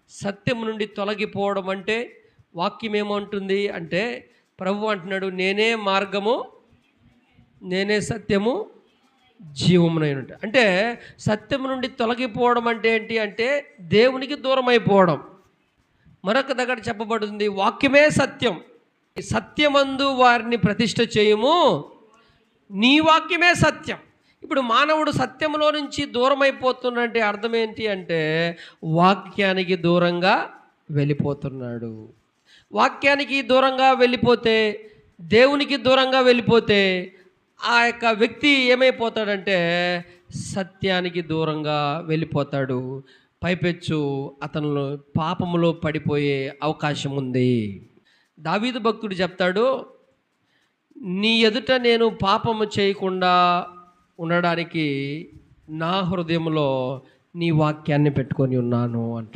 సత్యం నుండి తొలగిపోవడం అంటే వాక్యం ఏమంటుంది అంటే, ప్రభు అంటున్నాడు, నేనే మార్గము, నేనే సత్యము, జీవమునైనట్టు. అంటే సత్యం నుండి తొలగిపోవడం అంటే ఏంటి అంటే దేవునికి దూరం అయిపోవడం. మరొక దగ్గర చెప్పబడింది, వాక్యమే సత్యం, సత్యమందు వారిని ప్రతిష్ఠ చేయము, నీ వాక్యమే సత్యం. ఇప్పుడు మానవుడు సత్యంలో నుంచి దూరం అయిపోతున్నంటే అర్థం ఏంటి అంటే వాక్యానికి దూరంగా వెళ్ళిపోతున్నాడు. వాక్యానికి దూరంగా వెళ్ళిపోతే, దేవునికి దూరంగా వెళ్ళిపోతే ఆ యొక్క వ్యక్తి ఏమైపోతాడంటే సత్యానికి దూరంగా వెళ్ళిపోతాడు. పైపెచ్చు అతను పాపములో పడిపోయే అవకాశం ఉంది. దావీదు భక్తుడు చెప్తాడు, నీ ఎదుట నేను పాపము చేయకుండా ఉండడానికి నా హృదయంలో నీ వాక్యాన్ని పెట్టుకొని ఉన్నాను అంట.